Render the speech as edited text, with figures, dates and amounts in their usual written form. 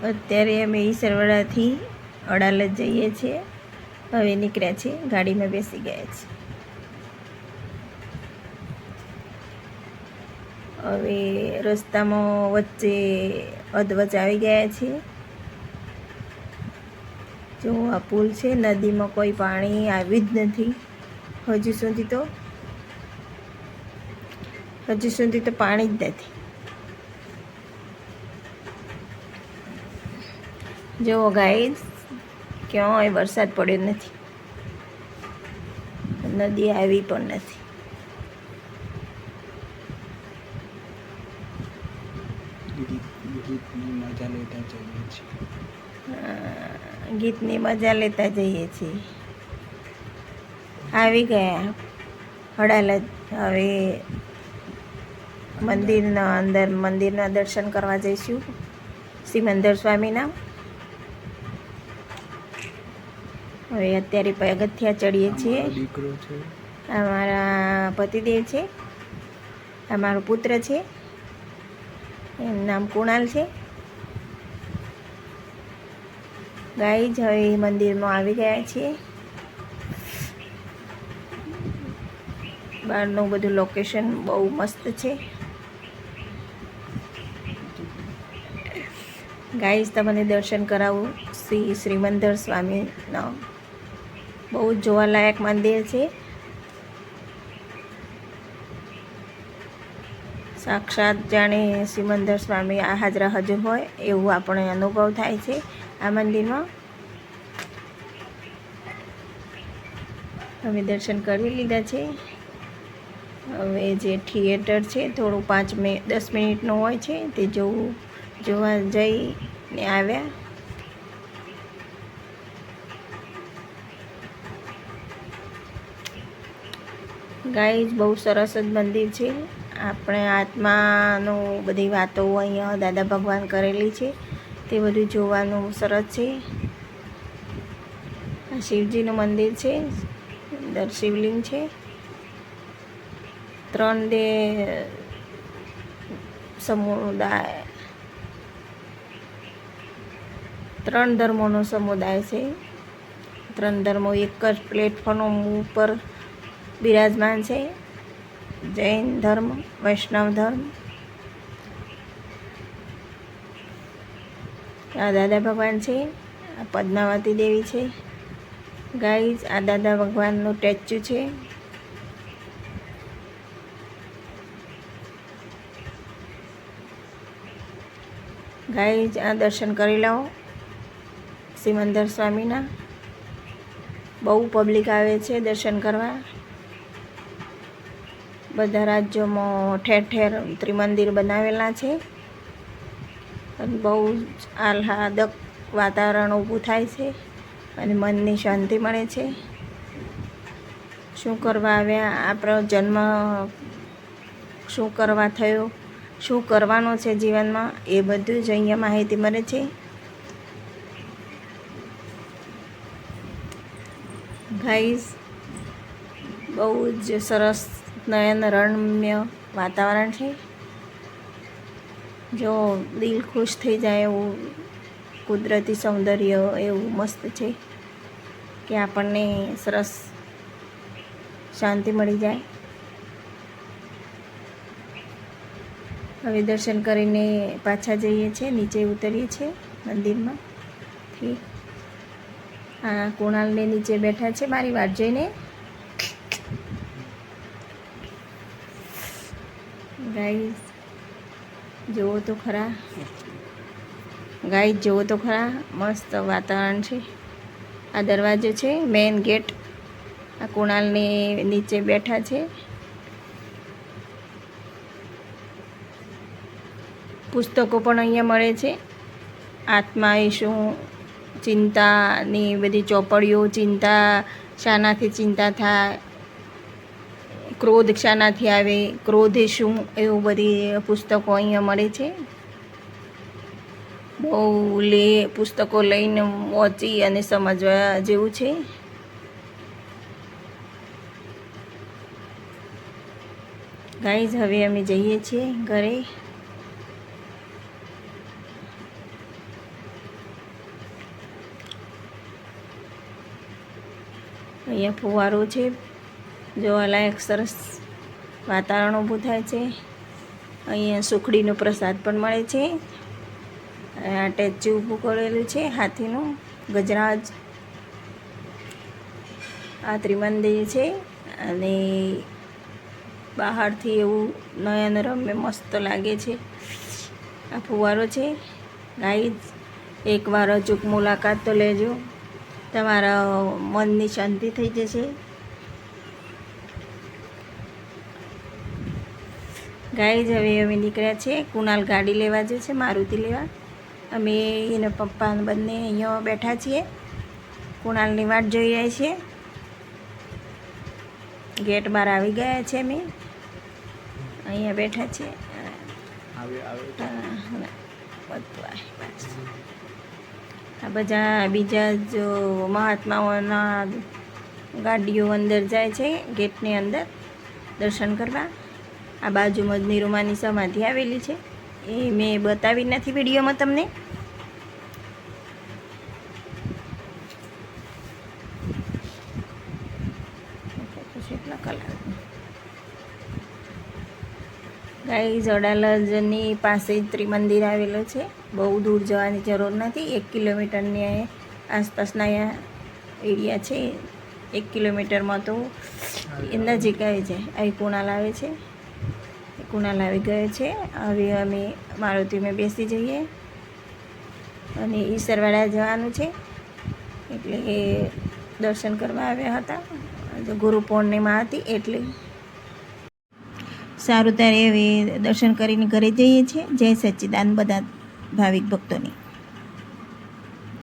અત્યારે અમે ઈસરવાડાથી અડાલજ જઈએ છીએ. હવે નીકળ્યા છીએ, ગાડીમાં બેસી ગયા છીએ. હવે રસ્તામાં વચ્ચે અધવચ આવી ગયા છીએ. જો આ પુલ છે, નદીમાં કોઈ પાણી આવ્યું જ નથી હજુ સુધી તો પાણી જ નથી. જો ગાઈસ, ક્યાંય વરસાદ પડ્યો નથી, નદી આવી પણ નથી. ગીતની મજા લેતા જઈએ છીએ. આવી ગયા અડાલજ. હવે મંદિરના દર્શન કરવા જઈશું, સિમંદર સ્વામીના. હવે અત્યારે પગથિયા ચડીએ છીએ. આ મારા પતિદેવ છે, આ મારો પુત્ર છે, એનું નામ કુણાલ છે. ગાઈઝ, હવે મંદિરમાં આવી ગયા છીએ. બહારનું બધું લોકેશન બહુ મસ્ત છે. ગાઈઝ, તમને દર્શન કરાવું શ્રીમંદર સ્વામીના. બહુ જ જોવાલાયક મંદિર છે. સાક્ષાત જાણે સિમંદર સ્વામી આ હાજરા હજુર હોય એવું આપણે અનુભવ થાય છે આ મંદિરમાં. અમે દર્શન કરી લીધા છે. હવે જે થિયેટર છે થોડું 10 મિનિટનું હોય છે, તે જોવા જઈને આવ્યા. ગાઈઝ, બહુ સરસ જ મંદિર છે. આપણે આત્માનું બધી વાતો અહીંયા દાદા ભગવાન કરેલી છે, તે બધું જોવાનું સરસ છે. આ શિવજીનું મંદિર છે, અંદર શિવલિંગ છે. 3 ધર્મોનો સમુદાય છે. 3 ધર્મો એક જ પ્લેટફોર્મ ઉપર બિરાજમાન છે. જૈન ધર્મ, વૈષ્ણવ ધર્મ. આ દાદા ભગવાન છે, આ પદ્માવતી દેવી છે. ગાઈઝ, આ દાદા ભગવાનનું સ્ટેચ્યુ છે. ગાઈઝ, આ દર્શન કરી લો સિમંદર સ્વામીના. બહુ પબ્લિક આવે છે દર્શન કરવા. બધા રાજ્યોમાં ઠેર ઠેર ત્રિમંદિર બનાવેલા છે. અને બહુ જ આહલાદક વાતાવરણ ઊભું થાય છે અને મનની શાંતિ મળે છે. શું કરવા આવ્યા, આપણો જન્મ શું કરવા થયો, શું કરવાનું છે જીવનમાં, એ બધું જ અહીંયા માહિતી મળે છે. ગાઈઝ, બહુ જ સરસ નયનરમ્ય વાતાવરણ છે. જો દિલ ખુશ થઈ જાય એવું કુદરતી સૌંદર્ય એવું મસ્ત છે કે આપણને સરસ શાંતિ મળી જાય. હવે દર્શન કરીને પાછા જઈએ છીએ, નીચે ઉતરીએ છીએ મંદિરમાંથી. આ કુણાલને નીચે બેઠા છે મારી વાટ જોઈને. ગાઈઝ, જુઓ તો ખરા. મસ્ત વાતાવરણ છે. આ દરવાજો છે, મેઇન ગેટ. આ કુણાલને નીચે બેઠા છે. પુસ્તકો પણ અહીંયા મળે છે. આત્મા એ શું, ચિંતાની બધી ચોપડીઓ, શાનાથી ચિંતા થાય, ક્રોધ શાનાથી આવે, ક્રોધ એ શું, એવું બધી પુસ્તકો અહીંયા મળે છે. બહુ પુસ્તકો લઈને વાંચી અને સમજવા જેવું છે. ગાઈઝ, હવે અમે જઈએ છીએ ઘરે. અહીંયા ફુવારો છે, જોવાલાયક સરસ વાતાવરણ ઊભું થાય છે. અહીંયા સુખડીનો પ્રસાદ પણ મળે છે. આ ટેચ્યુ ઊભું કરેલું છે હાથીનું, ગજરાજ. આ ત્રિમંદિર છે અને બહારથી એવું નયનરમ્ય મસ્ત લાગે છે. આ ફુવારો છે. ગાઈઝ, એકવાર અચૂક મુલાકાત તો લેજો, તમારા મનની શાંતિ થઈ જશે. ગાઈઝ, હવે અમે નીકળ્યા છે. કુણાલ ગાડી લેવા જશે છે, મારુતિ લેવા. અમે એના પપ્પા બંને અહીંયા બેઠા છીએ, કુણાલની વાટ જોઈ રહ્યા છીએ. ગેટ બહાર આવી ગયા છે. અમે અહીંયા બેઠા છીએ. આ બધા બીજા જો મહાત્માઓના ગાડીઓ અંદર જાય છે ગેટની અંદર દર્શન કરવા. આ બાજુમાં જ નિરૂમાની સમાધિ આવેલી છે, એ મેં બતાવી નથી વિડીયોમાં તમને. ગાઈઝ, અડાલજની પાસે ત્રિમંદિર આવેલો છે. બહુ દૂર જવાની જરૂર નથી. 1 કિલોમીટરની આસપાસના એરિયા છે. 1 કિલોમીટરમાં તો એ નજીક આવી જાય. અહીં કુણાલ આવે છે, કુણાલ આવી ગયો છે. હવે અમે મારુતિમાં બેસી જઈએ અને ઈસરવાડા જવાનું છે, એટલે એ દર્શન કરવા આવ્યા હતા. ગુરુ પૂર્ણિમા હતી એટલે. સારું, ત્યારે હવે દર્શન કરીને ઘરે જઈએ છીએ. જય સચ્ચિદાનંદ બધા ભાવિક ભક્તોને.